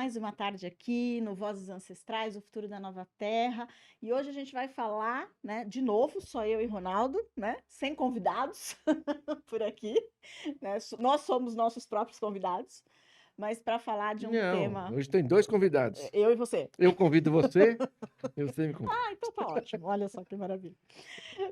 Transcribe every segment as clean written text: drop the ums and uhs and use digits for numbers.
mais uma tarde aqui no Vozes Ancestrais, o futuro da nova terra. E hoje a gente vai falar, né, de novo, só eu e Ronaldo, né, sem convidados por aqui, né? Nós somos nossos próprios convidados, mas para falar de um Não, tema, hoje tem 2 convidados. eu e você. Eu convido você e você me convida. Ah, então tá ótimo. Olha só que maravilha.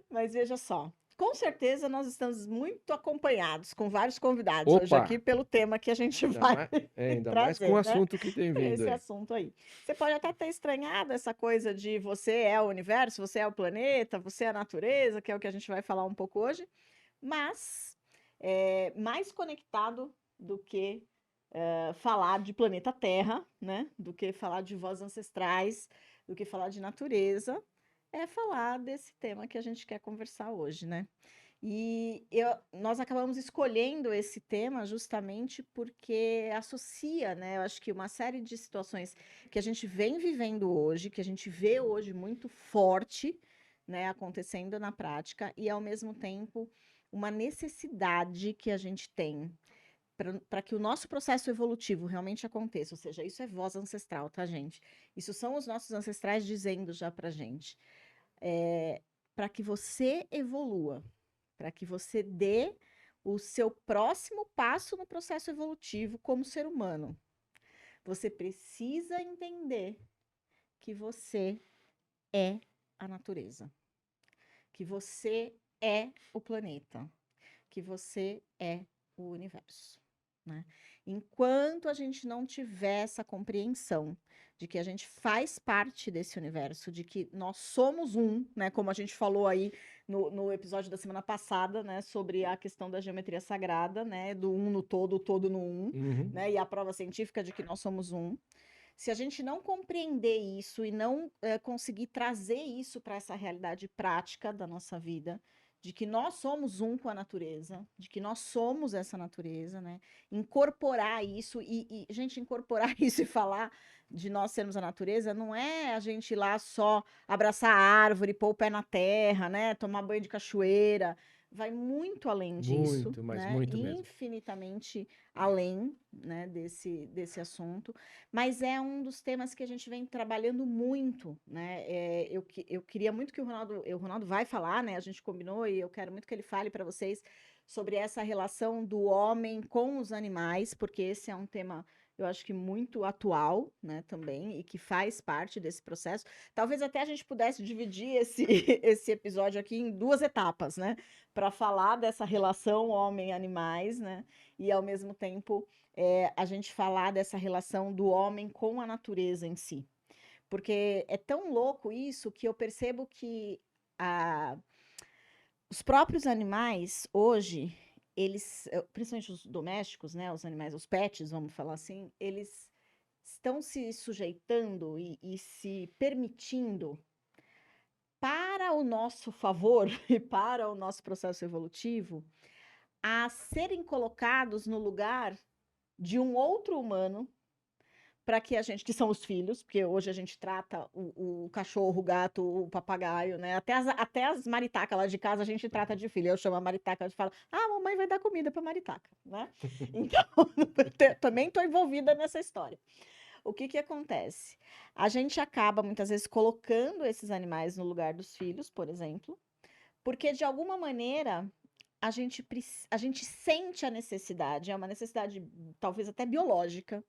Mas veja só, com certeza nós estamos muito acompanhados com vários convidados hoje aqui Opa, pelo tema que a gente ainda vai mais ainda mais com o trazer, né? assunto que tem vindo Esse aí. assunto aí. Você pode até ter estranhado essa coisa de você é o universo, você é o planeta, você é a natureza, que é o que a gente vai falar um pouco hoje, mas mais conectado do que falar de planeta Terra, né? Do que falar de vozes ancestrais, do que falar de natureza, é falar desse tema que a gente quer conversar hoje, né? E nós acabamos escolhendo esse tema justamente porque associa, né? Eu acho que uma série de situações que a gente vem vivendo hoje, que a gente vê hoje muito forte, né, acontecendo na prática, e ao mesmo tempo uma necessidade que a gente tem para que o nosso processo evolutivo realmente aconteça. Ou seja, isso é voz ancestral, tá, gente? Isso são os nossos ancestrais dizendo já para gente. Para que você evolua, para que você dê o seu próximo passo no processo evolutivo como ser humano. Você precisa entender que você é a natureza, que você é o planeta, que você é o universo, né? Enquanto a gente não tiver essa compreensão de que a gente faz parte desse universo, de que nós somos um, né? Como a gente falou aí no episódio da semana passada, né? Sobre a questão da geometria sagrada, né? Do um no todo, o todo no um, Uhum. né? E a prova científica de que nós somos um. Se a gente não compreender isso e não conseguir trazer isso para essa realidade prática da nossa vida, de que nós somos um com a natureza, de que nós somos essa natureza, né? Incorporar isso gente, incorporar isso e falar de nós sermos a natureza não é a gente ir lá só abraçar a árvore, pôr o pé na terra, né? Tomar banho de cachoeira. Vai muito além disso, Muito, mas né? muito mesmo. Infinitamente além, né, desse assunto. Mas é um dos temas que a gente vem trabalhando muito, né? Eu queria muito que o Ronaldo vai falar, né? A gente combinou e eu quero muito que ele fale para vocês sobre essa relação do homem com os animais, porque esse é um tema, eu acho que muito atual, né, também, e que faz parte desse processo. Talvez até a gente pudesse dividir esse episódio aqui em duas etapas, né? Para falar dessa relação homem-animais, né? E ao mesmo tempo a gente falar dessa relação do homem com a natureza em si. Porque é tão louco isso que eu percebo que os próprios animais, hoje, eles, principalmente os domésticos, né, os animais, os pets, vamos falar assim, eles estão se sujeitando e se permitindo para o nosso favor e para o nosso processo evolutivo a serem colocados no lugar de um outro humano para que a gente, que são os filhos, porque hoje a gente trata o cachorro, o gato, o papagaio, né? Até as maritacas lá de casa a gente trata de filho. Eu chamo a maritaca e falo, ah, mamãe vai dar comida para maritaca, né? Então, também estou envolvida nessa história. O que que acontece? A gente acaba muitas vezes colocando esses animais no lugar dos filhos, por exemplo, porque de alguma maneira a gente sente a necessidade, é uma necessidade talvez até biológica,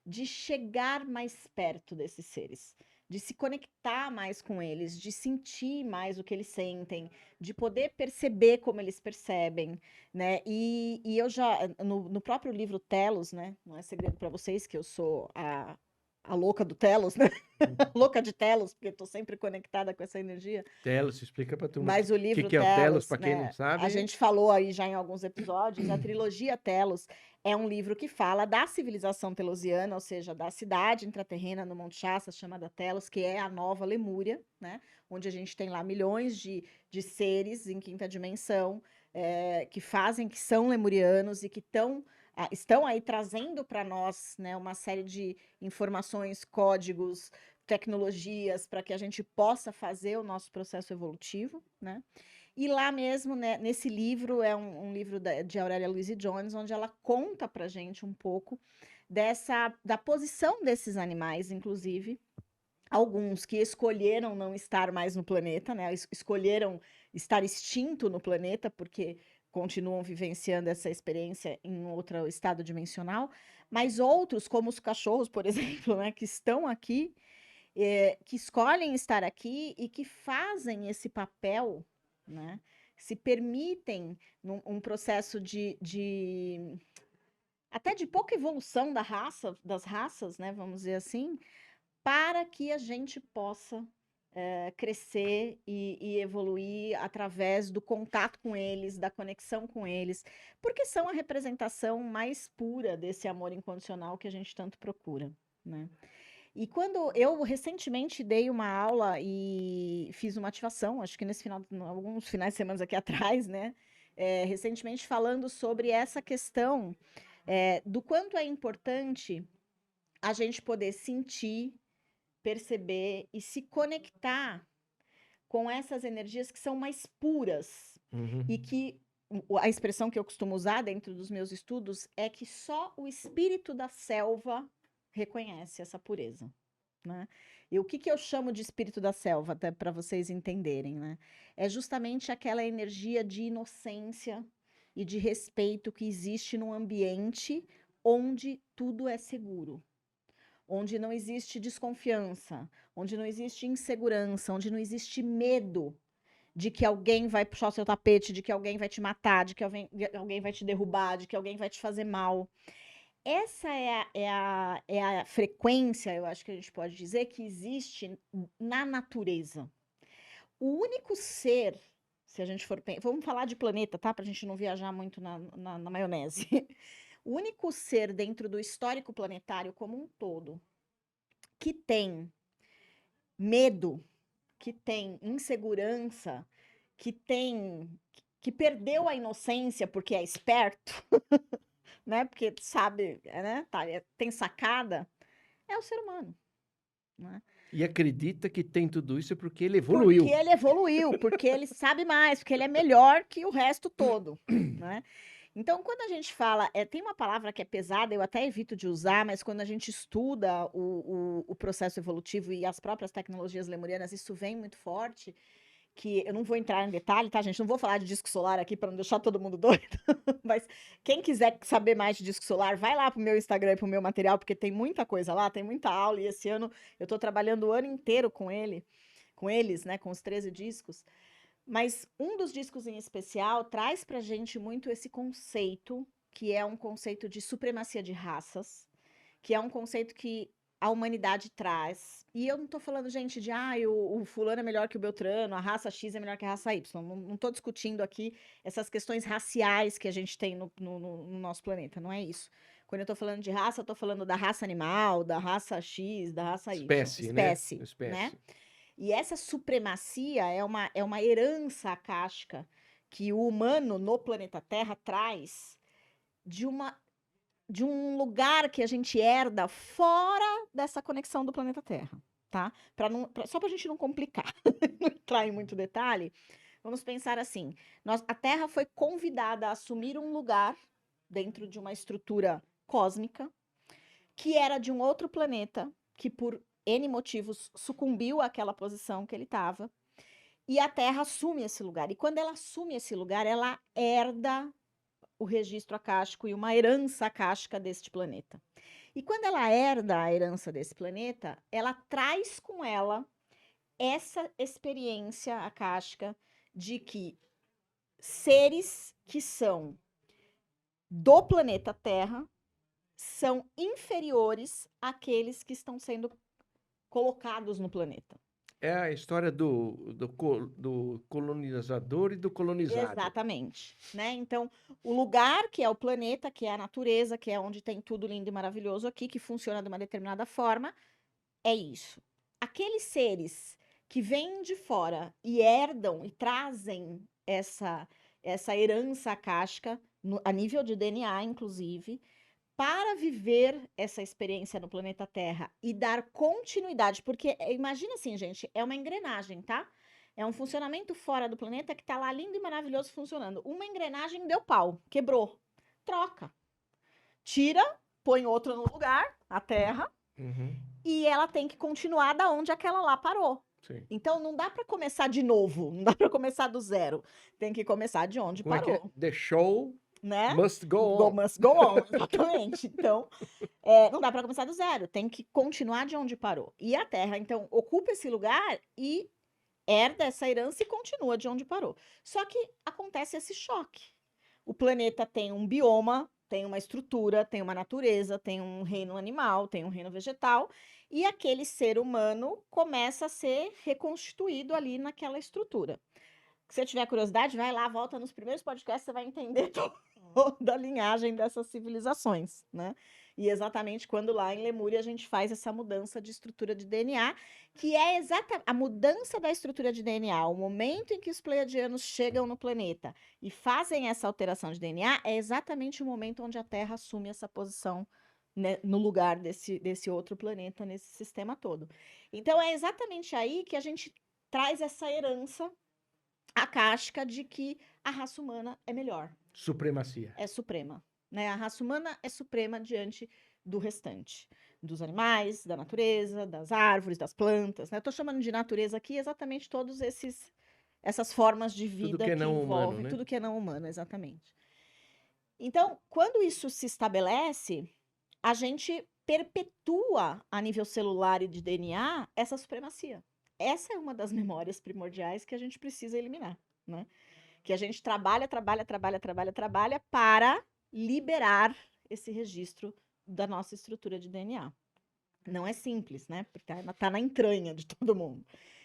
de chegar mais perto desses seres, de se conectar mais com eles, de sentir mais o que eles sentem, de poder perceber como eles percebem, né? E eu já, no próprio livro Telos, né? Não é segredo para vocês que eu sou a louca do Telos, né? Louca de Telos, porque estou sempre conectada com essa energia. Telos, explica pra turma Mas o que livro que é o Telos, Telos, para quem não né? A sabe. gente falou aí já em alguns episódios, a trilogia Telos é um livro que fala da civilização telosiana, ou seja, da cidade intraterrena no Monte Shasta, chamada Telos, que é a nova Lemúria, né? Onde a gente tem lá milhões de seres em quinta dimensão que fazem, que são lemurianos e que estão aí trazendo para nós, né, uma série de informações, códigos, tecnologias para que a gente possa fazer o nosso processo evolutivo, né? E lá mesmo, né, nesse livro, é um livro de Aurélia Louise Jones, onde ela conta pra gente um pouco da posição desses animais, inclusive, alguns que escolheram não estar mais no planeta, né? Escolheram estar extinto no planeta, porque continuam vivenciando essa experiência em outro estado dimensional, mas outros, como os cachorros, por exemplo, né, que estão aqui, que escolhem estar aqui e que fazem esse papel, né? Se permitem um processo até de pouca evolução das raças, né? Vamos dizer assim, para que a gente possa crescer e evoluir através do contato com eles, da conexão com eles, porque são a representação mais pura desse amor incondicional que a gente tanto procura, né? E quando eu recentemente dei uma aula e fiz uma ativação, acho que alguns finais de semana aqui atrás, né? Recentemente falando sobre essa questão do quanto é importante a gente poder sentir, perceber e se conectar com essas energias que são mais puras e que a expressão que eu costumo usar dentro dos meus estudos é que só o espírito da selva reconhece essa pureza, né? E o que eu chamo de espírito da selva, até para vocês entenderem, né? É justamente aquela energia de inocência e de respeito que existe num ambiente onde tudo é seguro, onde não existe desconfiança, onde não existe insegurança, onde não existe medo de que alguém vai puxar o seu tapete, de que alguém vai te matar, de que alguém vai te derrubar, de que alguém vai te fazer mal. Essa é a frequência, eu acho que a gente pode dizer, que existe na natureza. O único ser, se a gente for... Vamos falar de planeta, tá? Pra gente não viajar muito na maionese. O único ser dentro do histórico planetário como um todo que tem medo, que tem insegurança, que perdeu a inocência porque é esperto, né? Porque sabe, né? Tem sacada, é o ser humano, né? E acredita que tem tudo isso porque ele Porque evoluiu. ele evoluiu, porque ele sabe mais, porque ele é melhor que o resto todo, né? Então, quando a gente fala, tem uma palavra que é pesada, eu até evito de usar, mas quando a gente estuda o processo evolutivo e as próprias tecnologias lemurianas, isso vem muito forte, que eu não vou entrar em detalhe, tá, gente? Não vou falar de disco solar aqui para não deixar todo mundo doido, mas quem quiser saber mais de disco solar, vai lá pro meu Instagram e pro meu material, porque tem muita coisa lá, tem muita aula, e esse ano eu tô trabalhando o ano inteiro com eles, né, com os 13 discos. Mas um dos discos em especial traz pra gente muito esse conceito, que é um conceito de supremacia de raças, que é um conceito que a humanidade traz. E eu não tô falando, gente, de o fulano é melhor que o Beltrano, a raça X é melhor que a raça Y. Não tô discutindo aqui essas questões raciais que a gente tem no nosso planeta, não é isso. Quando eu tô falando de raça, eu tô falando da raça animal, da raça X, da raça Y. Espécie, né? Né? Espécie. E essa supremacia é uma herança akáshica que o humano no planeta Terra traz de um lugar que a gente herda fora dessa conexão do planeta Terra, tá? Só para a gente não complicar, não entrar em muito detalhe, vamos pensar assim: a Terra foi convidada a assumir um lugar dentro de uma estrutura cósmica que era de um outro planeta que por N motivos sucumbiu àquela posição que ele estava, e a Terra assume esse lugar. E quando ela assume esse lugar, ela herda o registro akáshico e uma herança akáshica deste planeta. E quando ela herda a herança desse planeta, ela traz com ela essa experiência akáshica de que seres que são do planeta Terra são inferiores àqueles que estão sendo colocados no planeta. É a história do colonizador e do colonizado. Exatamente, né? Então, o lugar que é o planeta, que é a natureza, que é onde tem tudo lindo e maravilhoso aqui, que funciona de uma determinada forma, é isso. Aqueles seres que vêm de fora e herdam e trazem essa herança akáshica, a nível de DNA, inclusive, para viver essa experiência no planeta Terra e dar continuidade, porque imagina assim, gente, é uma engrenagem, tá? É um funcionamento fora do planeta que tá lá lindo e maravilhoso funcionando. Uma engrenagem deu pau, quebrou. Troca. Tira, põe outra no lugar, a Terra, Uhum. e ela tem que continuar da onde aquela lá parou. Sim. Então não dá para começar de novo, não dá para começar do zero. Tem que começar de onde Como é que é? parou, The show né? must go on. Must go on, exatamente. Então, não dá para começar do zero, tem que continuar de onde parou. E a Terra, então, ocupa esse lugar e herda essa herança e continua de onde parou. Só que acontece esse choque. O planeta tem um bioma, tem uma estrutura, tem uma natureza, tem um reino animal, tem um reino vegetal, e aquele ser humano começa a ser reconstituído ali naquela estrutura. Se você tiver curiosidade, vai lá, volta nos primeiros podcasts, você vai entender toda a linhagem dessas civilizações, né? E exatamente quando lá em Lemúria a gente faz essa mudança de estrutura de DNA, que é exata a mudança da estrutura de DNA, o momento em que os pleiadianos chegam no planeta e fazem essa alteração de DNA, é exatamente o momento onde a Terra assume essa posição, né, no lugar desse outro planeta, nesse sistema todo. Então é exatamente aí que a gente traz essa herança acástica de que a raça humana é melhor, Supremacia. é suprema, né? A raça humana é suprema diante do restante, dos animais, da natureza, das árvores, das plantas, né? Eu tô chamando de natureza aqui exatamente todos essas formas de Tudo vida que é que não humano, envolvem né? tudo que é não humano, exatamente. Então, quando isso se estabelece, a gente perpetua a nível celular e de DNA essa supremacia. Essa é uma das memórias primordiais que a gente precisa eliminar, né? Que a gente trabalha para liberar esse registro da nossa estrutura de DNA. Não é simples, né? Porque tá na entranha de todo mundo.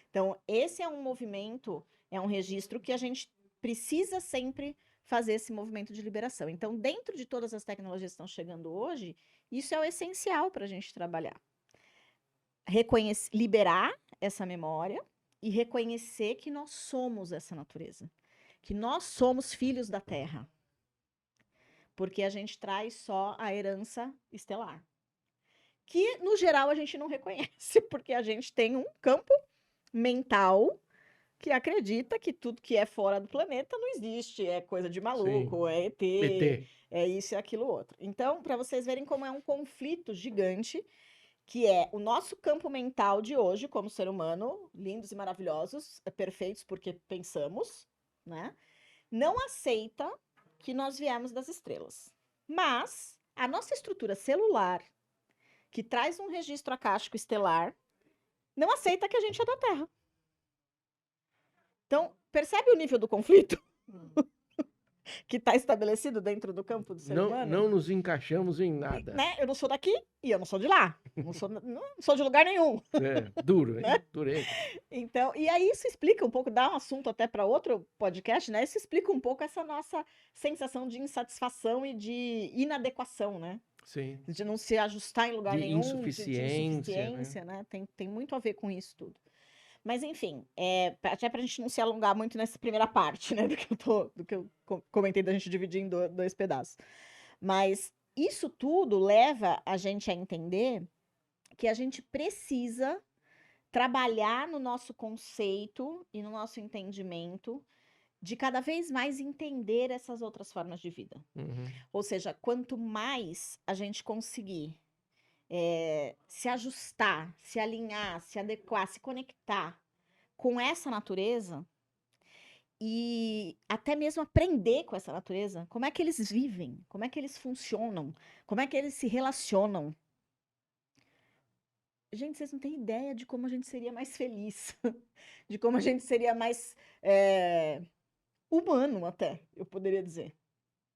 Então, esse é um movimento, é um registro que a gente precisa sempre fazer esse movimento de liberação. Então, dentro de todas as tecnologias que estão chegando hoje, isso é o essencial para a gente trabalhar. Liberar essa memória e reconhecer que nós somos essa natureza. Que nós somos filhos da Terra. Porque a gente traz só a herança estelar. Que, no geral, a gente não reconhece, porque a gente tem um campo mental que acredita que tudo que é fora do planeta não existe, é coisa de maluco, é ET, ET. é isso e aquilo outro. Então, para vocês verem como é um conflito gigante, que é o nosso campo mental de hoje, como ser humano, lindos e maravilhosos, perfeitos porque pensamos, né? Não aceita que nós viemos das estrelas. Mas a nossa estrutura celular, que traz um registro acástico estelar, não aceita que a gente é da Terra. Então, percebe o nível do conflito que está estabelecido dentro do campo do ser humano? Não nos encaixamos em nada. Né? Eu não sou daqui e eu não sou de lá. Não sou de lugar nenhum. Duro, hein? Né? Dureza. Então, e aí isso explica um pouco, dá um assunto até para outro podcast, né? Isso explica um pouco essa nossa sensação de insatisfação e de inadequação, né? Sim. De não se ajustar em lugar De nenhum, de insuficiência, insuficiência, né? Tem muito a ver com isso tudo. Mas, enfim, até para a gente não se alongar muito nessa primeira parte, né? Do que eu comentei da gente dividir em dois pedaços. Mas isso tudo leva a gente a entender que a gente precisa trabalhar no nosso conceito e no nosso entendimento de cada vez mais entender essas outras formas de vida. Uhum. Ou seja, quanto mais a gente conseguir se ajustar, se alinhar, se adequar, se conectar com essa natureza e até mesmo aprender com essa natureza, como é que eles vivem, como é que eles funcionam, como é que eles se relacionam. Gente, vocês não têm ideia de como a gente seria mais feliz, de como a gente seria mais humano até, eu poderia dizer.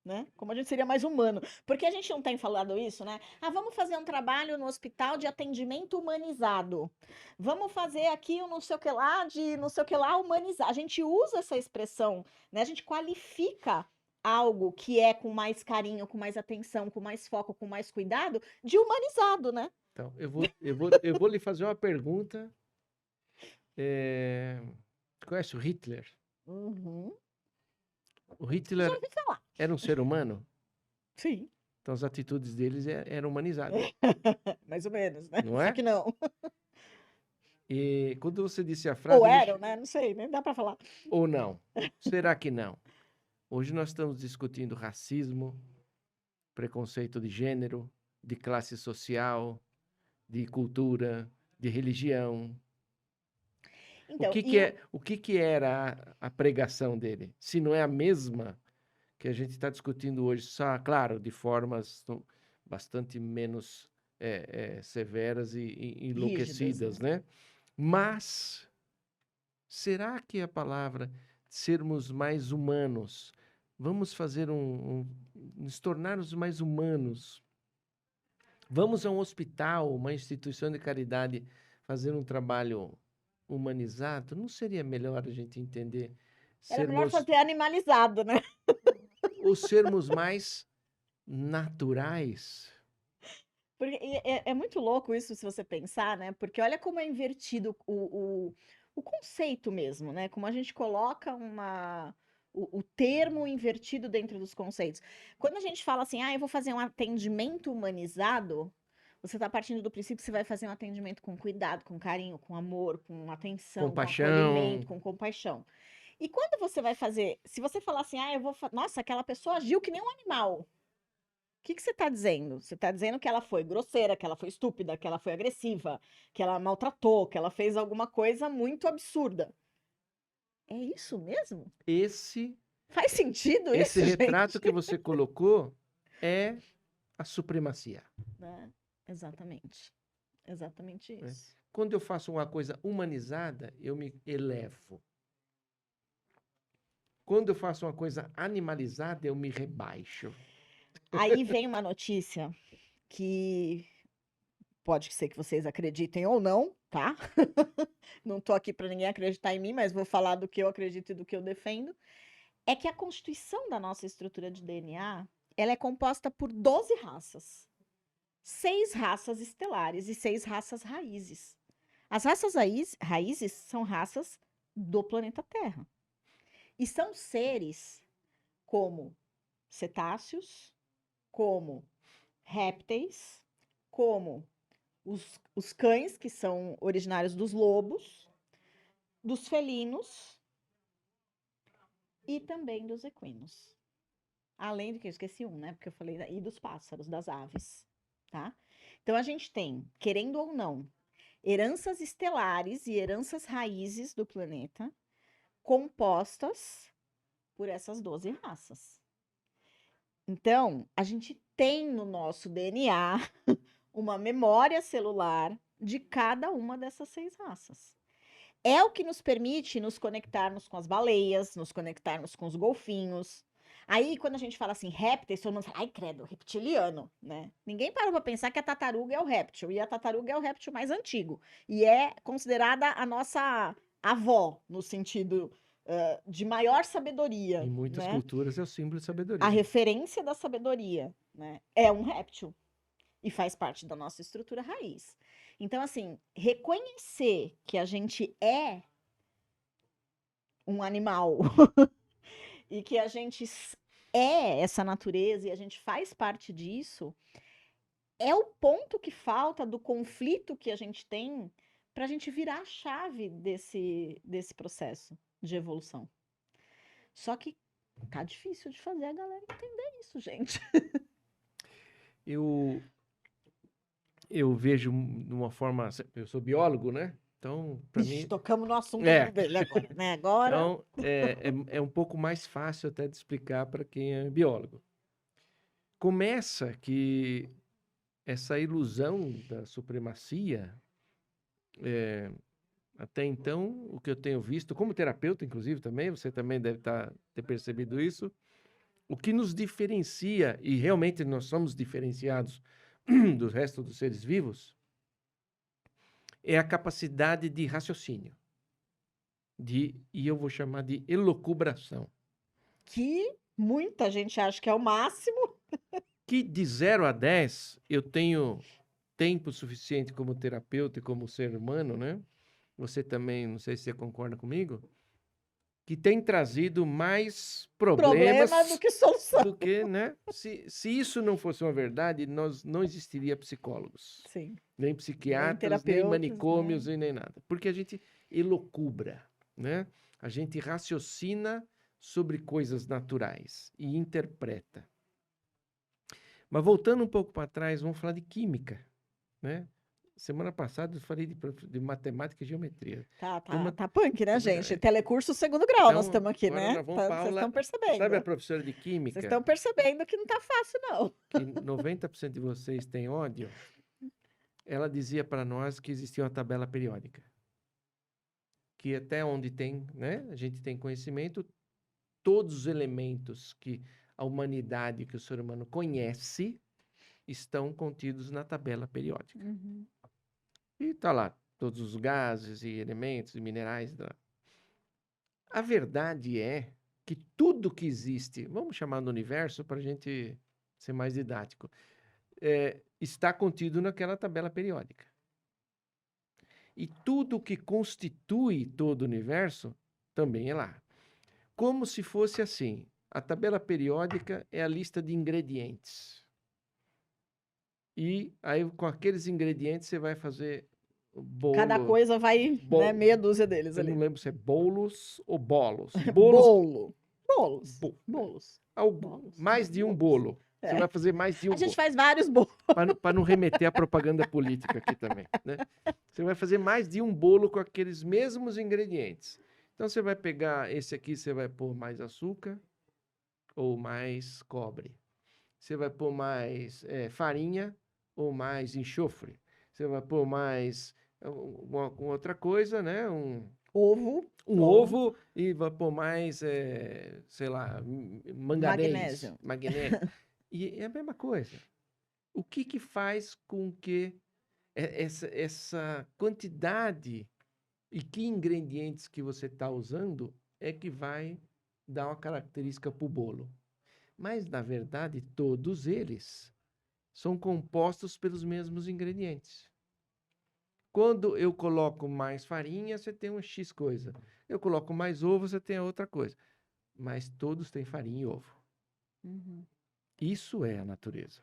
Né? Como a gente seria mais humano. Porque a gente não tem falado isso, né? Ah, vamos fazer um trabalho no hospital de atendimento humanizado. Vamos fazer aqui um não sei o que lá, de não sei o que lá, humanizar. A gente usa essa expressão, né? A gente qualifica algo que é com mais carinho, com mais atenção, com mais foco, com mais cuidado, de humanizado, né? Então, eu vou lhe fazer uma pergunta. Conhece o Hitler? Uhum. O Já Hitler ouvi falar. era um ser humano? Sim. Então as atitudes deles eram humanizadas, Mais ou menos, né? não Só é? que não. E quando você disse a Ou frase, eram, né? Não sei, nem dá para falar. ou não? Será que não? Hoje nós estamos discutindo racismo, preconceito de gênero, de classe social, de cultura, de religião. Então, O que que era a pregação dele? Se não é a mesma que a gente está discutindo hoje, só, claro, de formas bastante menos severas e rígidas, enlouquecidas, né? né? Mas será que a palavra sermos mais humanos, vamos fazer nos tornarmos mais humanos? Vamos a um hospital, uma instituição de caridade, fazer um trabalho humanizado? Não seria melhor a gente entender Era melhor sermos fazer animalizado, né? ou sermos mais naturais? Porque é muito louco isso, se você pensar, né? Porque olha como é invertido o conceito mesmo, né? Como a gente coloca o termo invertido dentro dos conceitos. Quando a gente fala assim, eu vou fazer um atendimento humanizado, você está partindo do princípio que você vai fazer um atendimento com cuidado, com carinho, com amor, com atenção, com Compaixão. acolhimento, com compaixão. E quando você vai fazer, se você falar assim, nossa, aquela pessoa agiu que nem um animal. O que que você está dizendo? Você está dizendo que ela foi grosseira, que ela foi estúpida, que ela foi agressiva, que ela maltratou, que ela fez alguma coisa muito absurda. É isso mesmo? Esse Faz sentido esse isso, retrato gente? que você colocou é a supremacia. Né? Exatamente. Exatamente Né? isso. Quando eu faço uma coisa humanizada, eu me elevo. Quando eu faço uma coisa animalizada, eu me rebaixo. Aí vem uma notícia que pode ser que vocês acreditem ou não, tá? Não tô aqui para ninguém acreditar em mim, mas vou falar do que eu acredito e do que eu defendo. É que a constituição da nossa estrutura de DNA, ela é composta por 12 raças. 6 raças estelares e 6 raças raízes. As raças raízes são raças do planeta Terra. E são seres como cetáceos, como répteis, como os cães, que são originários dos lobos, dos felinos e também dos equinos. Além do que eu esqueci né? Porque eu falei e dos pássaros, das aves, tá? Então a gente tem, querendo ou não, heranças estelares e heranças raízes do planeta compostas por essas 12 raças. Então, a gente tem no nosso DNA uma memória celular de cada uma dessas 6 raças. É o que nos permite nos conectarmos com as baleias, nos conectarmos com os golfinhos. Aí, quando a gente fala assim, répteis, todo mundo fala, ai, credo, reptiliano, né? Ninguém parou para pensar que a tartaruga é o réptil, e a tartaruga é o réptil mais antigo. E é considerada a nossa avó, no sentido de maior sabedoria, Em muitas né? culturas é o símbolo de A sabedoria. referência da sabedoria, né? É um réptil e faz parte da nossa estrutura raiz. Então, assim, reconhecer que a gente é um animal e que a gente é essa natureza e a gente faz parte disso, é o ponto que falta do conflito que a gente tem para a gente virar a chave desse processo de evolução. Só que tá difícil de fazer a galera entender isso, gente. Eu vejo de uma forma. Eu sou biólogo, né? Então, para Ixi, mim. tocamos no assunto É. dele agora, né? Agora. Então, é um pouco mais fácil até de explicar para quem é biólogo. Começa que essa ilusão da supremacia, até então, o que eu tenho visto, como terapeuta, inclusive, também, você também deve ter percebido isso, o que nos diferencia, e realmente nós somos diferenciados do resto dos seres vivos, é a capacidade de raciocínio, e eu vou chamar de elucubração. Que muita gente acha que é o máximo. Que de 0 a 10 eu tenho tempo suficiente como terapeuta e como ser humano, né? Você também, não sei se você concorda comigo, que tem trazido mais Problema problemas do que solução. do que, né? Se isso não fosse uma verdade, nós não existiria psicólogos, Sim. nem Nem psiquiatras, nem terapeutas, né? manicômios e nem nada. Porque a gente elocubra, né? A gente raciocina sobre coisas naturais e interpreta. Mas voltando um pouco para trás, vamos falar de química, né? Semana passada eu falei de matemática e geometria. Tá punk, né, É gente? verdade. Telecurso segundo grau nós Então, estamos aqui, agora né? nós vamos para Vocês aula. estão Sabe a percebendo. professora de Vocês química, estão percebendo que não tá fácil, não. que 90% de vocês têm ódio? Ela dizia para nós que existia uma tabela periódica. Que até onde tem, né? A gente tem conhecimento, todos os elementos que a humanidade, que o ser humano conhece, estão contidos na tabela periódica. Uhum. E tá lá, todos os gases e elementos e minerais. A verdade é que tudo que existe, vamos chamar no universo para a gente ser mais didático, está contido naquela tabela periódica. E tudo que constitui todo o universo também é lá. Como se fosse assim, a tabela periódica é a lista de ingredientes. E aí, com aqueles ingredientes, você vai fazer o bolo. Cada coisa vai, né, meia dúzia deles Eu ali. não lembro se é bolos ou bolos. Bolos. Bolos. Mais de um bolo. Você vai fazer mais de um A gente bolo. faz vários bolos. Para não remeter à propaganda política aqui também, né? Você vai fazer mais de um bolo com aqueles mesmos ingredientes. Então, você vai pegar esse aqui, você vai pôr mais açúcar ou mais cobre. Você vai pôr mais farinha ou mais enxofre. Você vai pôr mais uma outra coisa, né? Um ovo e vai pôr mais, sei lá, manganês. Magnésio. E é a mesma coisa. O que faz com que essa quantidade e que ingredientes que você está usando é que vai dar uma característica para o bolo? Mas, na verdade, todos eles são compostos pelos mesmos ingredientes. Quando eu coloco mais farinha, você tem uma X coisa. Eu coloco mais ovo, você tem outra coisa. Mas todos têm farinha e ovo. Uhum. Isso é a natureza.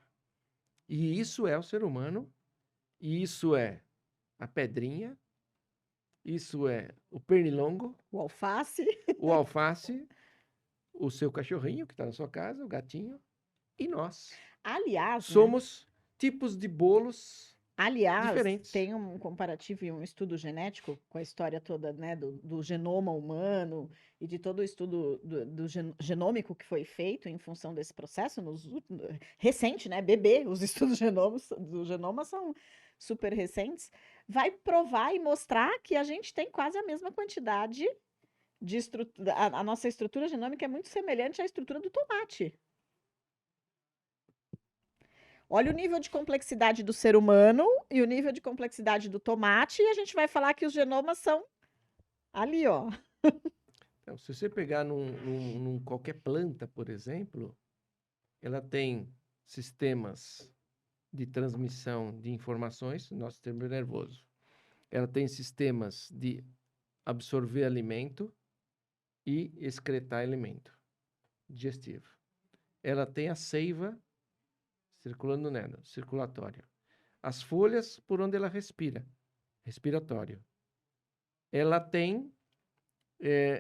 E isso é o ser humano. E isso é a pedrinha. Isso é o pernilongo. O alface. O alface. O seu cachorrinho que está na sua casa, o gatinho. E nós. Aliás, somos tipos de bolos diferentes. Tem um comparativo e um estudo genético com a história toda, né, do genoma humano e de todo o estudo do genômico que foi feito em função desse processo, recente, né, bebê, os estudos do genoma são super recentes, vai provar e mostrar que a gente tem quase a mesma quantidade de estrutura, a nossa estrutura genômica é muito semelhante à estrutura do tomate. Olha o nível de complexidade do ser humano e o nível de complexidade do tomate, e a gente vai falar que os genomas são ali, ó. Então, se você pegar num qualquer planta, por exemplo, ela tem sistemas de transmissão de informações, nosso sistema nervoso. Ela tem sistemas de absorver alimento e excretar alimento digestivo. Ela tem a seiva circulando nela, circulatório. As folhas por onde ela respira, respiratório. Ela tem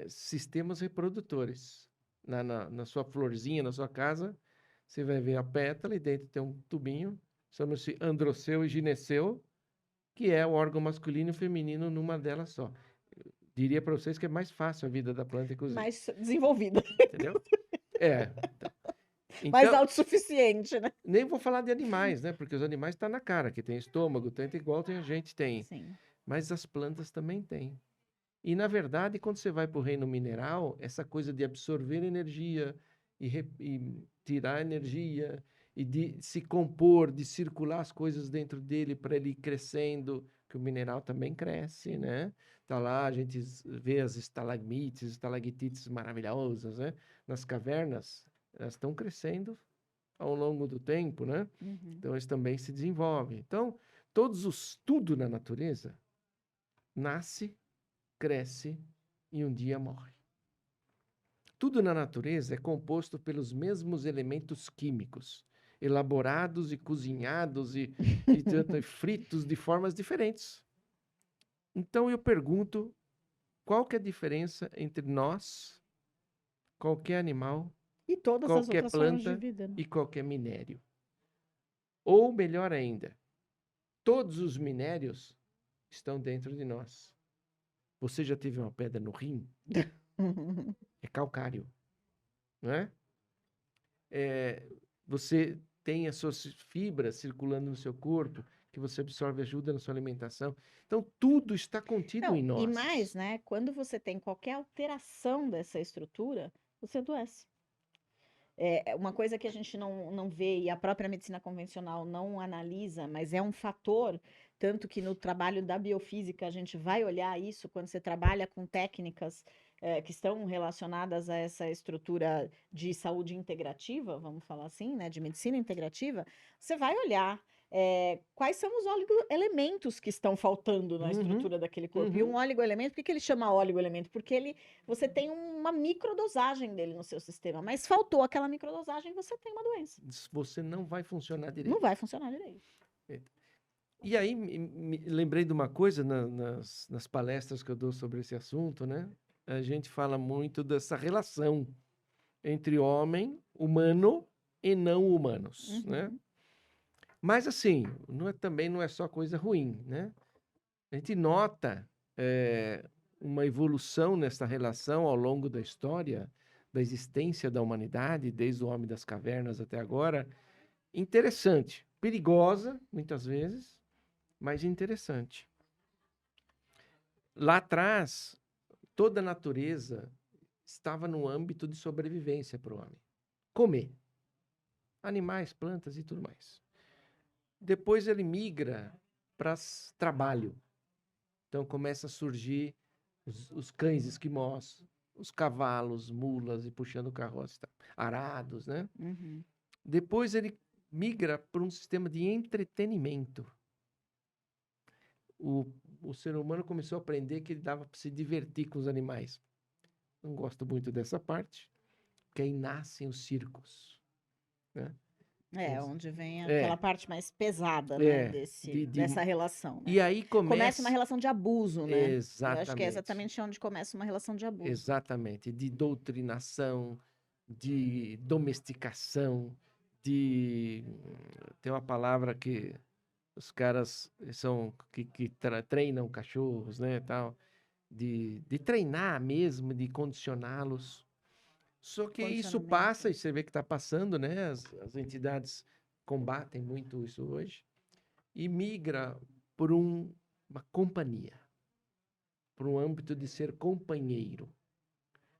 sistemas reprodutores. Na sua florzinha, na sua casa, você vai ver a pétala e dentro tem um tubinho, chama-se androceu e gineceu, que é o órgão masculino e feminino numa delas só. Diria para vocês que é mais fácil a vida da planta, inclusive. Mais desenvolvida. Entendeu? Mais autossuficiente, né? Nem vou falar de animais, né? Porque os animais estão na cara, que tem estômago, tanto igual a gente tem. Sim. Mas as plantas também têm. E, na verdade, quando você vai para o reino mineral, essa coisa de absorver energia e tirar energia e de se compor, de circular as coisas dentro dele para ele ir crescendo, que o mineral também cresce, né? Tá lá, a gente vê as estalagmites, estalactites maravilhosas, né? Nas cavernas, elas estão crescendo ao longo do tempo, né? Uhum. Então, eles também se desenvolvem. Então, tudo na natureza nasce, cresce e um dia morre. Tudo na natureza é composto pelos mesmos elementos químicos, elaborados e cozinhados e fritos de formas diferentes. Então eu pergunto, qual que é a diferença entre nós, qualquer animal, E todas as qualquer outras formas de planta vida, né? e qualquer minério? Ou melhor ainda, todos os minérios estão dentro de nós. Você já teve uma pedra no rim? É calcário, não é? Você tem as suas fibras circulando no seu corpo, que você absorve, ajuda na sua alimentação. Então, tudo está contido Não, em e nós. mais, né? Quando você tem qualquer alteração dessa estrutura, você adoece. É uma coisa que a gente não vê e a própria medicina convencional não analisa, mas é um fator, tanto que no trabalho da biofísica a gente vai olhar isso quando você trabalha com técnicas que estão relacionadas a essa estrutura de saúde integrativa, vamos falar assim, né, de medicina integrativa, você vai olhar quais são os elementos que estão faltando na Uhum, estrutura daquele corpo. E um uhum. oligoelemento, por que ele chama oligoelemento? Porque você tem uma microdosagem dele no seu sistema, mas faltou aquela microdosagem, você tem uma doença. Você não vai funcionar Não direito. vai funcionar direito. E aí, me lembrei de uma coisa nas palestras que eu dou sobre esse assunto, né? A gente fala muito dessa relação entre homem, humano e não humanos, né? Uhum. Mas assim, também não é só coisa ruim, né? A gente nota uma evolução nessa relação ao longo da história, da existência da humanidade, desde o homem das cavernas até agora, interessante, perigosa, muitas vezes, mas interessante. Lá atrás, toda a natureza estava no âmbito de sobrevivência para o homem. Comer. Animais, plantas e tudo mais. Depois ele migra para trabalho. Então começa a surgir os cães esquimós, os cavalos, mulas e puxando carroça, arados, né? Uhum. Depois ele migra para um sistema de entretenimento. O ser humano começou a aprender que ele dava para se divertir com os animais. Não gosto muito dessa parte, porque aí nascem os circos, né? Onde vem aquela parte mais pesada, né, de dessa relação, né? E aí Começa uma relação de abuso, né? Eu acho que é Exatamente. exatamente onde começa uma relação de abuso. Exatamente, de doutrinação, de domesticação, tem uma palavra que os caras que treinam cachorros, né, tal, de treinar mesmo, de condicioná-los. Só que isso passa, e você vê que está passando, né? As entidades combatem muito isso hoje, e migra por uma companhia, por um âmbito de ser companheiro.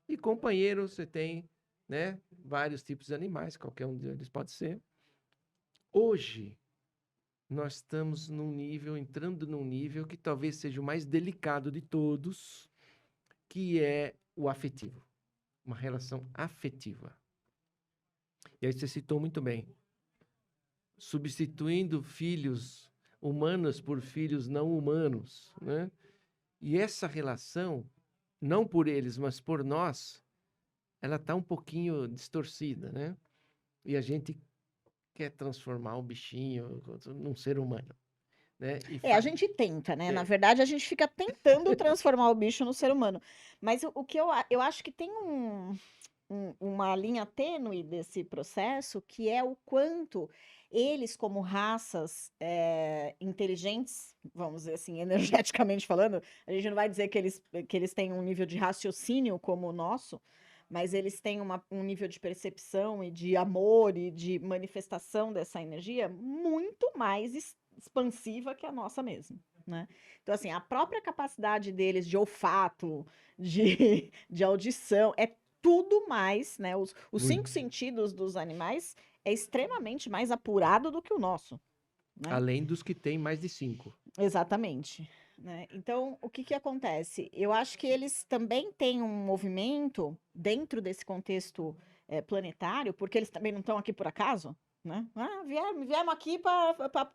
E companheiro você tem, né, vários tipos de animais, qualquer um deles pode ser. Hoje, nós estamos entrando num nível que talvez seja o mais delicado de todos, que é o afetivo. Uma relação afetiva. E aí você citou muito bem. Substituindo filhos humanos por filhos não humanos, né? E essa relação, não por eles, mas por nós, ela está um pouquinho distorcida, né? E a gente quer transformar o bichinho num ser humano, né? A gente tenta, né? Na verdade, a gente fica tentando transformar o bicho no ser humano. Mas o que eu acho que tem uma linha tênue desse processo, que é o quanto eles, como raças inteligentes, vamos dizer assim, energeticamente falando, a gente não vai dizer que eles têm um nível de raciocínio como o nosso, mas eles têm um nível de percepção e de amor e de manifestação dessa energia muito mais expansiva que a nossa mesmo, né? Então, assim, a própria capacidade deles de olfato, de audição, é tudo mais, né? Os 5 sentidos dos animais é extremamente mais apurado do que o nosso, né? Além dos que têm mais de 5. Exatamente. Né? Então, o que acontece? Eu acho que eles também têm um movimento dentro desse contexto planetário, porque eles também não estão aqui por acaso, né? Viemos aqui para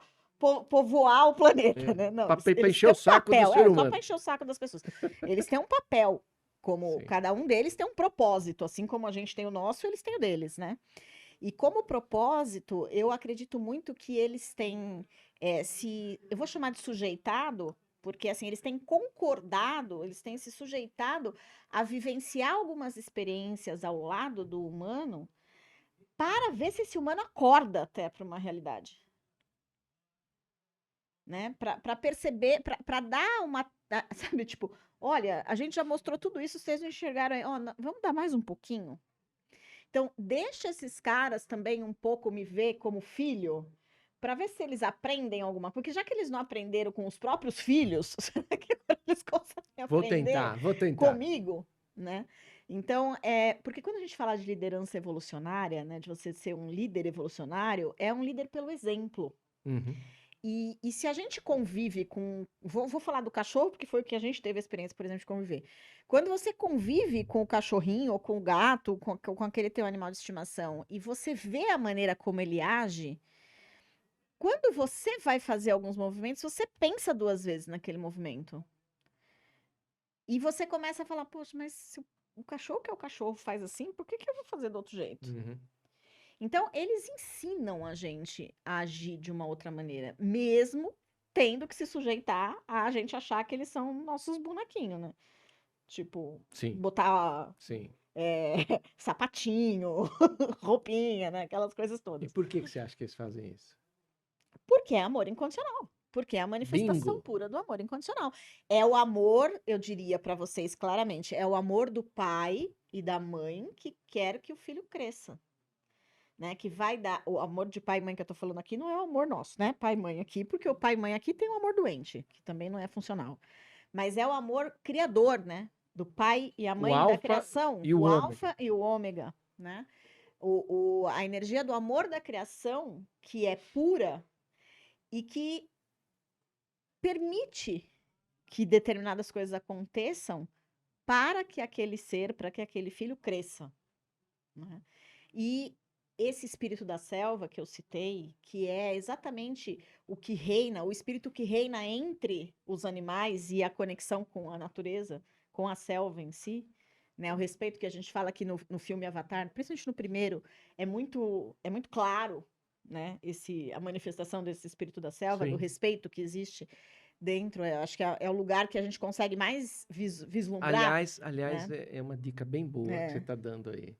povoar o planeta, né? Não, para encher o saco do ser humano. Só para encher o saco das pessoas. Eles têm um papel Como Sim. cada um deles tem um propósito, assim como a gente tem o nosso, eles têm o deles, né? E como propósito, eu acredito muito que eles têm, eu vou chamar de sujeitado, porque assim, eles têm concordado, eles têm se sujeitado a vivenciar algumas experiências ao lado do humano para ver se esse humano acorda até para uma realidade, né? Para perceber, para dar uma, sabe, tipo, olha, a gente já mostrou tudo isso, vocês não enxergaram aí, ó, vamos dar mais um pouquinho. Então, deixa esses caras também um pouco me ver como filho, para ver se eles aprendem alguma coisa. Porque já que eles não aprenderam com os próprios filhos, será que eles conseguem aprender Vou tentar. comigo, né? Então, porque quando a gente fala de liderança evolucionária, né, de você ser um líder evolucionário, é um líder pelo exemplo. Uhum. E se a gente convive com. Vou falar do cachorro, porque foi o que a gente teve a experiência, por exemplo, de conviver. Quando você convive com o cachorrinho ou com o gato, com aquele teu animal de estimação, e você vê a maneira como ele age, quando você vai fazer alguns movimentos, você pensa duas vezes naquele movimento. E você começa a falar, poxa, mas se o cachorro que é o cachorro faz assim, por que que eu vou fazer do outro jeito? Uhum. Então, eles ensinam a gente a agir de uma outra maneira, mesmo tendo que se sujeitar a gente achar que eles são nossos bonequinhos, né? Tipo, Sim, botar sim. sapatinho, roupinha, né? Aquelas coisas E todas. por que você acha que eles fazem isso? Porque é amor incondicional. Porque é a manifestação Bingo! pura do amor incondicional. É o amor, eu diria para vocês claramente, é o amor do pai e da mãe que quer que o filho cresça. Né, que vai dar o amor de pai e mãe que eu tô falando aqui não é o amor nosso, né? Pai e mãe aqui, porque o pai e mãe aqui tem um amor doente, que também não é funcional. Mas é o amor criador, né? Do pai e a O mãe da alfa criação, e o o ômega. alfa e o ômega, né? A energia do amor da criação, que é pura e que permite que determinadas coisas aconteçam para que aquele ser, para que aquele filho cresça, né? E esse espírito da selva que eu citei, que é exatamente o que reina, o espírito que reina entre os animais e a conexão com a natureza, com a selva em si, né? O respeito que a gente fala aqui no filme Avatar, principalmente no primeiro, é muito claro, né? A manifestação desse espírito da selva, do Sim. respeito que existe dentro. Acho que é o lugar que a gente consegue mais vislumbrar, Aliás, né? é uma dica bem boa que você É. está dando aí.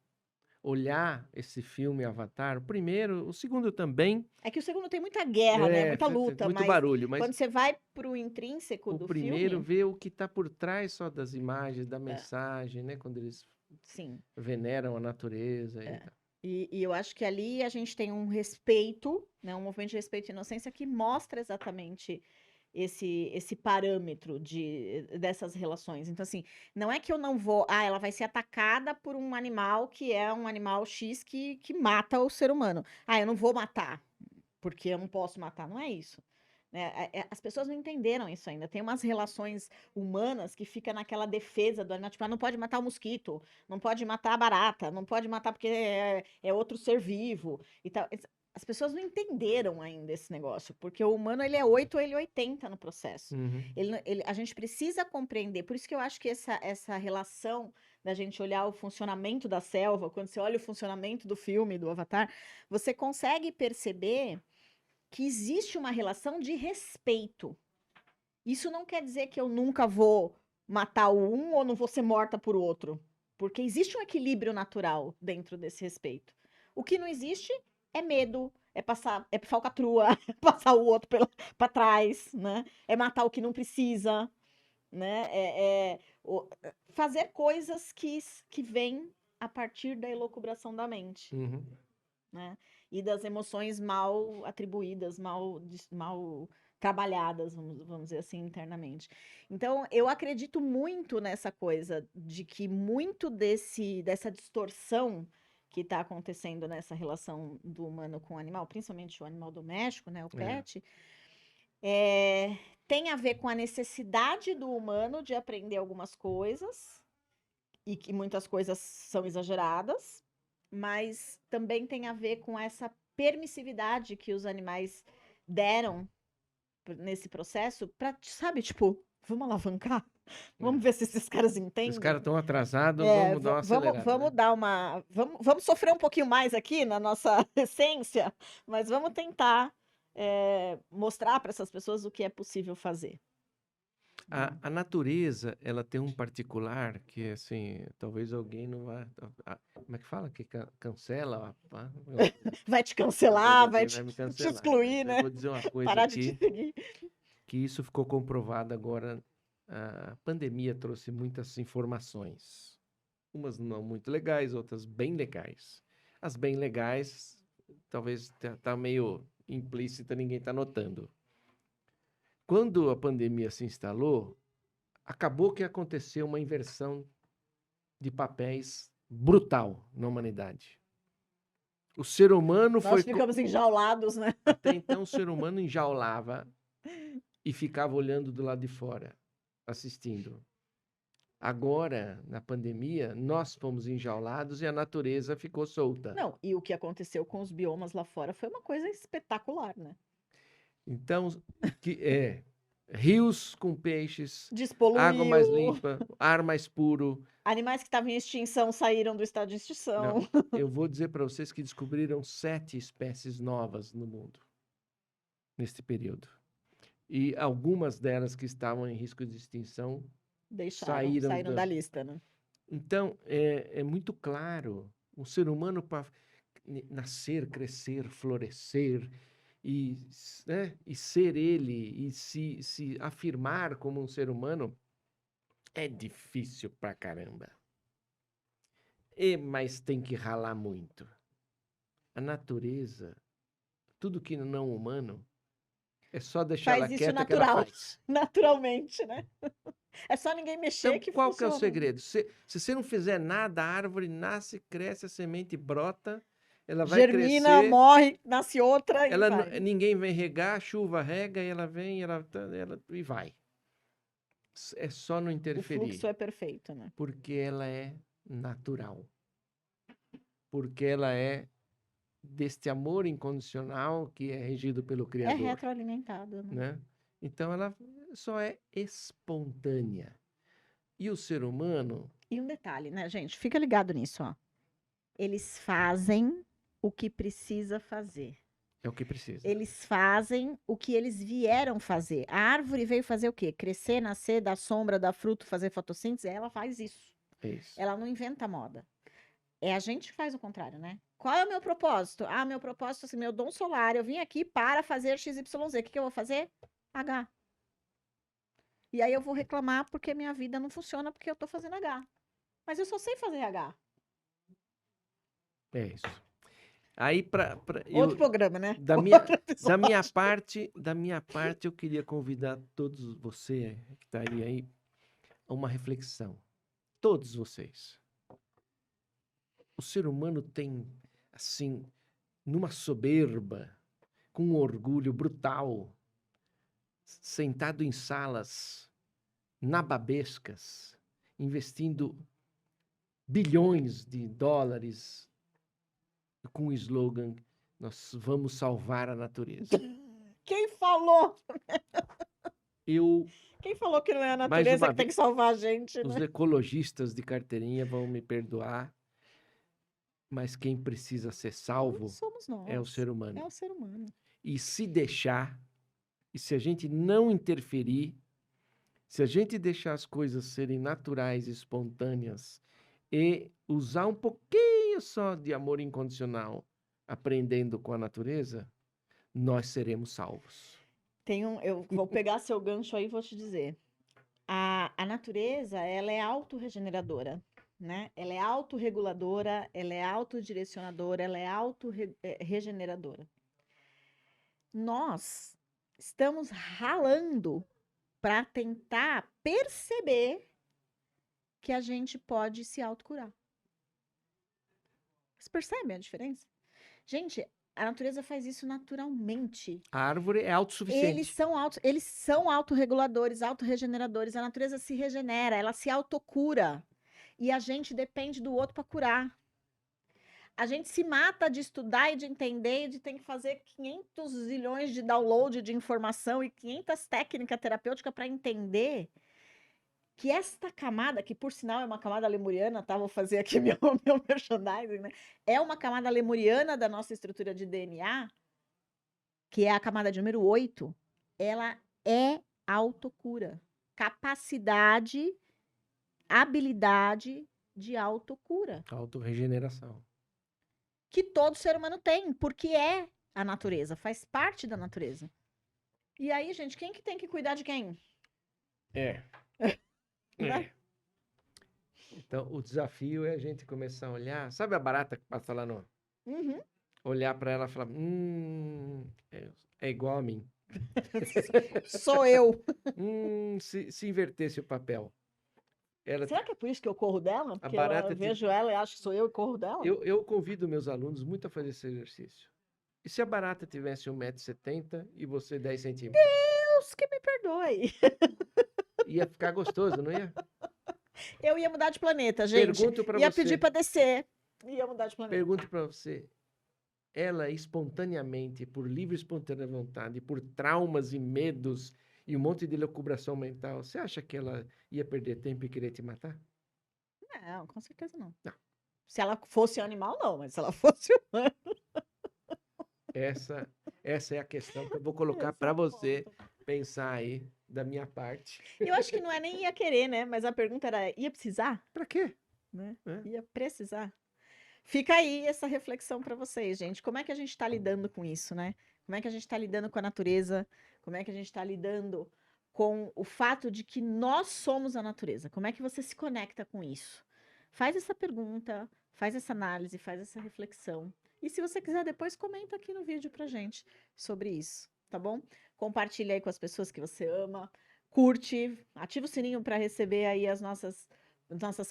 Olhar esse filme Avatar, o primeiro, o segundo também, É que o segundo tem muita guerra, né? Muita tem luta, muito mas barulho, mas quando você vai pro intrínseco o do primeiro filme, vê o que está por trás só das imagens, da é, mensagem, né? Quando eles sim, veneram a natureza e é. tal. E eu acho que ali a gente tem um respeito, né? Um movimento de respeito e inocência que mostra exatamente esse parâmetro dessas relações. Então, assim, não é que eu não vou. Ah, ela vai ser atacada por um animal que é um animal X que mata o ser humano. Ah, eu não vou matar, porque eu não posso matar. Não é isso. Né? As pessoas não entenderam isso ainda. Tem umas relações humanas que fica naquela defesa do animal, tipo, não pode matar o mosquito, não pode matar a barata, não pode matar porque é outro ser vivo e tal. As pessoas não entenderam ainda esse negócio, porque o humano ele é 8 ou ele é 80 no processo. Uhum. A gente precisa compreender, por isso que eu acho que essa relação da gente olhar o funcionamento da selva, quando você olha o funcionamento do filme, do Avatar, você consegue perceber que existe uma relação de respeito. Isso não quer dizer que eu nunca vou matar o um ou não vou ser morta por outro, porque existe um equilíbrio natural dentro desse respeito. O que não existe é medo, é falcatrua, é passar o outro para trás, né? É matar o que não precisa, né? Fazer coisas que vêm a partir da elucubração da mente, Uhum. né? E das emoções mal atribuídas, mal trabalhadas, vamos dizer assim, internamente. Então, eu acredito muito nessa coisa de que muito dessa distorção que está acontecendo nessa relação do humano com o animal, principalmente o animal doméstico, né, o É. pet, tem a ver com a necessidade do humano de aprender algumas coisas, e que muitas coisas são exageradas, mas também tem a ver com essa permissividade que os animais deram nesse processo para, sabe, tipo, Vamos alavancar? É. Vamos ver se esses caras Esses entendem? caras estão atrasados, É, vamos dar uma vamos, acelerada, vamos né? dar uma. Vamos sofrer um pouquinho mais aqui na nossa essência, mas vamos tentar mostrar para essas pessoas o que é possível fazer. A natureza, ela tem um particular que, assim, talvez alguém não vá... como é que fala? Que cancela? Vai te cancelar, vai Vai me te cancelar. excluir, Eu né? vou dizer uma coisa Parar de te aqui, seguir. que isso ficou comprovado agora. A pandemia trouxe muitas informações. Umas não muito legais, outras bem legais. As bem legais, talvez tá meio implícita, ninguém está notando. Quando a pandemia se instalou, acabou que aconteceu uma inversão de papéis brutal na humanidade. O ser humano Nós ficamos enjaulados, né? Até então, o ser humano enjaulava e ficava olhando do lado de fora, assistindo. Agora, na pandemia, nós fomos enjaulados e a natureza ficou solta. Não, e o que aconteceu com os biomas lá fora foi uma coisa espetacular, né? Então, rios com peixes, água mais Despoluiu. limpa, ar mais puro. Animais que estavam em extinção saíram do estado de extinção. Não, eu vou dizer para vocês que descobriram 7 espécies novas no mundo neste período. E algumas delas que estavam em risco de extinção Saíram da lista, né? Então, é muito claro, o ser humano para nascer, crescer, florescer e, né, e ser ele e se afirmar como um ser humano é difícil pra caramba. Mas tem que ralar muito. A natureza, tudo que não é humano, é só deixar ela Faz isso quieta que ela natural, faz. naturalmente, né? É só ninguém mexer Então, que qual que é o funciona. segredo? Se você não fizer nada, a árvore nasce, cresce, a semente brota, ela vai Germina, crescer, morre, nasce outra e vai. ninguém vem regar, a chuva rega e ela vem, ela e vai. É só não O interferir, fluxo é perfeito, né? porque ela é natural. Porque ela é deste amor incondicional que é regido pelo É Criador, retroalimentado, né? né? Então ela só é espontânea. E o ser humano, E um detalhe, né, gente? Fica ligado nisso, ó. Eles fazem o que precisa fazer. é o que precisa. Eles fazem o que eles vieram fazer. A árvore veio fazer o quê? Crescer, nascer, dar sombra, dar fruto, fazer fotossíntese. Ela faz isso. É isso. Ela não inventa moda. É a gente que faz o contrário, né? Qual é o meu propósito? Ah, meu propósito, assim, meu dom solar. Eu vim aqui para fazer XYZ. O que eu vou fazer? H. E aí eu vou reclamar porque minha vida não funciona porque eu tô fazendo H. Mas eu só sei fazer H. É isso. Aí Outro programa, né? Da minha parte, eu queria convidar todos você que está aí a uma reflexão. Todos vocês. O ser humano tem, assim, numa soberba, com um orgulho brutal, sentado em salas nababescas, investindo bilhões de dólares com o slogan: nós vamos salvar a natureza. Quem falou? Eu, Quem falou que não é a mais natureza uma que tem que vez, salvar a gente, os né? ecologistas de carteirinha vão me perdoar, mas quem precisa ser salvo Somos nós. é o ser humano. É o ser humano. E se deixar, e se a gente não interferir, se a gente deixar as coisas serem naturais, espontâneas, e usar um pouquinho só de amor incondicional, aprendendo com a natureza, nós seremos salvos. Eu vou pegar seu gancho aí e vou te dizer. A natureza, ela é autorregeneradora, né? Ela é autorreguladora, ela é autodirecionadora, ela é autorregeneradora. Nós estamos ralando para tentar perceber que a gente pode se autocurar. Vocês percebem a diferença? Gente, a natureza faz isso naturalmente. A árvore é autossuficiente. Eles são autorreguladores, autorregeneradores. A natureza se regenera, ela se autocura. E a gente depende do outro para curar. A gente se mata de estudar e de entender e de ter que fazer 500 zilhões de download de informação e 500 técnicas terapêuticas para entender que esta camada, que por sinal é uma camada lemuriana, tá? Vou fazer aqui meu merchandising, né? É uma camada lemuriana da nossa estrutura de DNA, que é a camada de número 8, ela é autocura. Capacidade, habilidade de autocura. Autorregeneração. Que todo ser humano tem, porque é a natureza, faz parte da natureza. E aí, gente, quem que tem que cuidar de quem? É. Né? É. Então, o desafio é a gente começar a olhar. Sabe a barata que passa lá no. Uhum. Olhar para ela e falar: é igual a mim. Sou eu. Se invertesse o papel. Ela, Será que é por isso que eu corro dela? Porque barata eu vejo ela e acho que sou eu e corro dela? eu convido meus alunos muito a fazer esse exercício. E se a barata tivesse 1,70 m e você 10 centímetros? Deus que me perdoe. Ia ficar gostoso, não ia? Eu ia mudar de planeta, gente. Pergunto para Ia você. pedir para descer. Ia mudar de planeta. Pergunto para você. Ela espontaneamente, por livre e espontânea vontade, por traumas e medos e um monte de elucubração mental, você acha que ela ia perder tempo e querer te matar? Não, com certeza não. Não. Se ela fosse um animal, não, mas se ela fosse humano. Essa é a questão que eu vou colocar para você pensar aí da minha parte. Eu acho que não é nem ia querer, né? Mas a pergunta era: ia precisar? Para quê? Né? É. Ia precisar. Fica aí essa reflexão para vocês, gente. Como é que a gente está lidando com isso, né? Como é que a gente está lidando com a natureza? Como é que a gente está lidando com o fato de que nós somos a natureza? Como é que você se conecta com isso? Faz essa pergunta, faz essa análise, faz essa reflexão. E se você quiser, depois comenta aqui no vídeo pra gente sobre isso, tá bom? Compartilha aí com as pessoas que você ama, curte, ativa o sininho para receber aí as nossas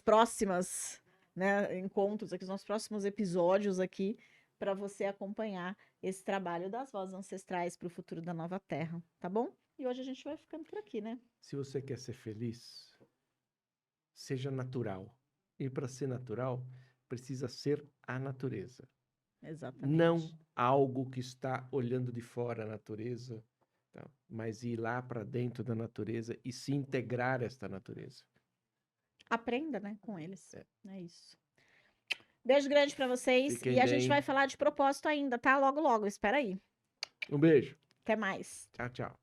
próximas, né, encontros aqui, os nossos próximos episódios aqui, para você acompanhar esse trabalho das vozes ancestrais para o futuro da nova Terra, tá bom? E hoje a gente vai ficando por aqui, né? Se você quer ser feliz, seja natural. E para ser natural, precisa ser a natureza. Exatamente. Não algo que está olhando de fora a natureza, tá? Mas ir lá para dentro da natureza e se integrar a esta natureza. Aprenda, né, com eles. É isso. Beijo grande para vocês. Fiquem e a gente bem. vai falar de propósito ainda, tá? Logo, logo. Espera aí. Um beijo. Até mais. Tchau, tchau.